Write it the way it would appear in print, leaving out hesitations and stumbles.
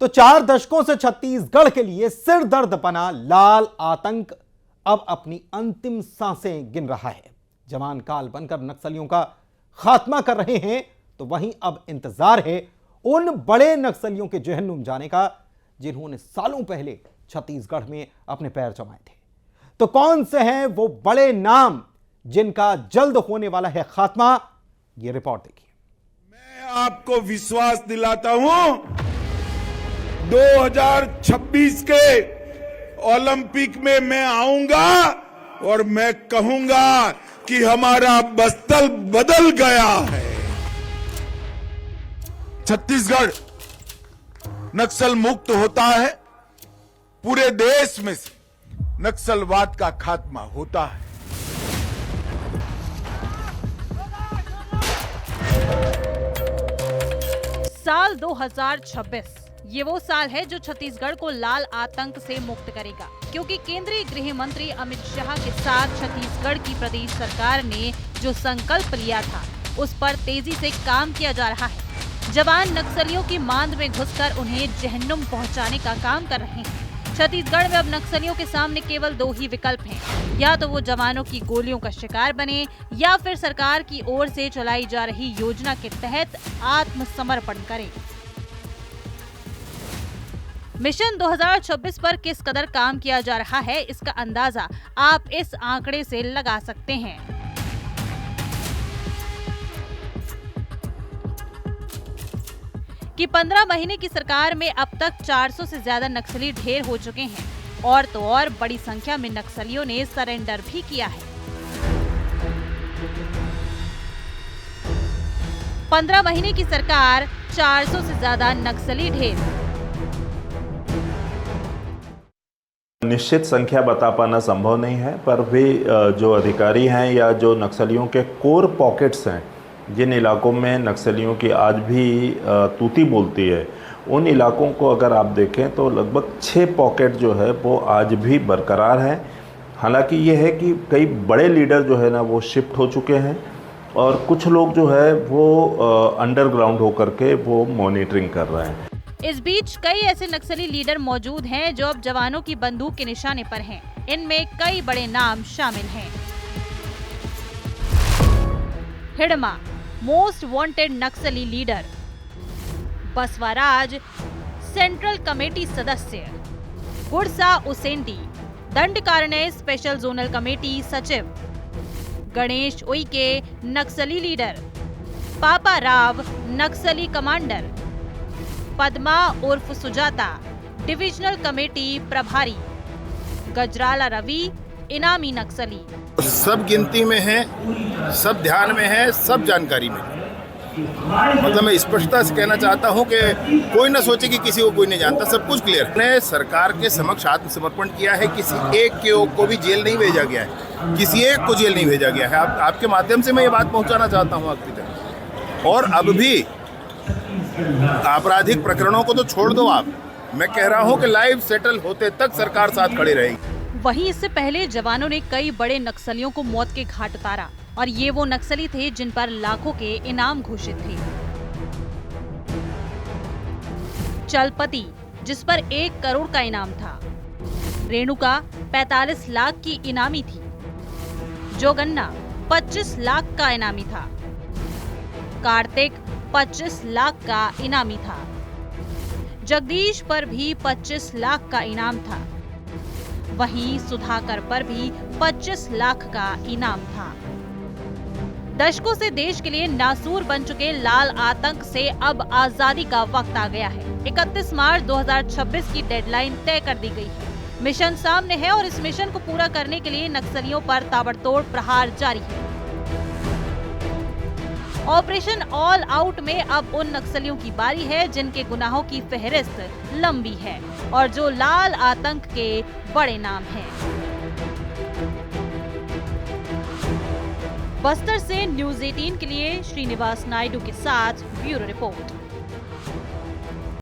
तो 4 दशकों से छत्तीसगढ़ के लिए सिर दर्द बना लाल आतंक अब अपनी अंतिम सांसें गिन रहा है। जवान काल बनकर नक्सलियों का खात्मा कर रहे हैं, तो वहीं अब इंतजार है उन बड़े नक्सलियों के जहन्नुम जाने का जिन्होंने सालों पहले छत्तीसगढ़ में अपने पैर जमाए थे। तो कौन से हैं वो बड़े नाम जिनका जल्द होने वाला है खात्मा? ये रिपोर्ट देखिए। मैं आपको विश्वास दिलाता हूं, 2026 के ओलंपिक में मैं आऊंगा और मैं कहूंगा कि हमारा बस्तर बदल गया है। छत्तीसगढ़ नक्सल मुक्त होता है, पूरे देश में से नक्सलवाद का खात्मा होता है। साल 2026 ये वो साल है जो छत्तीसगढ़ को लाल आतंक से मुक्त करेगा, क्योंकि केंद्रीय गृह मंत्री अमित शाह के साथ छत्तीसगढ़ की प्रदेश सरकार ने जो संकल्प लिया था उस पर तेजी से काम किया जा रहा है। जवान नक्सलियों की मांद में घुसकर उन्हें जहन्नुम पहुंचाने का काम कर रहे हैं। छत्तीसगढ़ में अब नक्सलियों के सामने केवल 2 ही विकल्प हैं, या तो वो जवानों की गोलियों का शिकार बने या फिर सरकार की ओर से चलाई जा रही योजना के तहत आत्मसमर्पण करें। मिशन 2026 पर किस कदर काम किया जा रहा है, इसका अंदाजा आप इस आंकड़े से लगा सकते हैं। कि 15 महीने की सरकार में अब तक 400 से ज्यादा नक्सली ढेर हो चुके हैं, और तो और बड़ी संख्या में नक्सलियों ने सरेंडर भी किया है। 15 महीने की सरकार, 400 से ज्यादा नक्सली ढेर। निश्चित संख्या बता पाना संभव नहीं है, पर भी जो अधिकारी हैं या जो नक्सलियों के कोर पॉकेट्स हैं, जिन इलाकों में नक्सलियों की आज भी तूती बोलती है, उन इलाकों को अगर आप देखें तो लगभग 6 पॉकेट जो है वो आज भी बरकरार हैं। हालांकि ये है कि कई बड़े लीडर जो है ना वो शिफ्ट हो चुके हैं, और कुछ लोग जो है वो अंडरग्राउंड होकर के वो मॉनिटरिंग कर रहे हैं। इस बीच कई ऐसे नक्सली लीडर मौजूद हैं जो अब जवानों की बंदूक के निशाने पर हैं। इनमें कई बड़े नाम शामिल हैं। हिडमा, मोस्ट वांटेड नक्सली लीडर। बसवराज, सेंट्रल कमेटी सदस्य। Gursa Usendi, Dandakaranya special zonal committee सचिव। गणेश उइके, नक्सली लीडर। पापा राव, नक्सली कमांडर। पद्मा उर्फ सुजाता, डिविजनल कमेटी प्रभारी। गजराला रवि, इनामी नक्सली। सब गिनती में है, सब ध्यान में है, सब जानकारी में। मतलब मैं स्पष्टता से कहना चाहता हूं कि कोई ना सोचे कि किसी को कोई नहीं जानता, सब कुछ क्लियर। ने सरकार के समक्ष आत्मसमर्पण किया है, किसी एक को भी जेल नहीं भेजा गया है, किसी एक को जेल नहीं भेजा गया है। आपके माध्यम से मैं ये बात पहुंचाना चाहता हूं आखिरी तक। और अब भी आपराधिक प्रकरणों को तो छोड़ दो आप, मैं कह रहा हूं कि लाइव सेटल होते तक सरकार साथ खड़ी रहेगी। वहीं इससे पहले जवानों ने कई बड़े नक्सलियों को मौत के घाट उतारा, और ये वो नक्सली थे जिन पर लाखों के इनाम घोषित थे। चलपति, जिस पर 1 करोड़ का इनाम था। रेणुका 45 लाख की इनामी थी। जोगन्ना 25 लाख का इनामी था। कार्तिक 25 लाख का इनामी था। जगदीश पर भी 25 लाख का इनाम था। वहीं सुधाकर पर भी 25 लाख का इनाम था। दशकों से देश के लिए नासूर बन चुके लाल आतंक से अब आजादी का वक्त आ गया है। 31 मार्च 2026 की डेडलाइन तय कर दी गई है। मिशन सामने है और इस मिशन को पूरा करने के लिए नक्सलियों पर ताबड़तोड़ प्रहार जारी है। ऑपरेशन ऑल आउट में अब उन नक्सलियों की बारी है जिनके गुनाहों की फहरिस्त लंबी है और जो लाल आतंक के बड़े नाम हैं। बस्तर से न्यूज़ 18 के लिए श्रीनिवास नायडू के साथ ब्यूरो रिपोर्ट।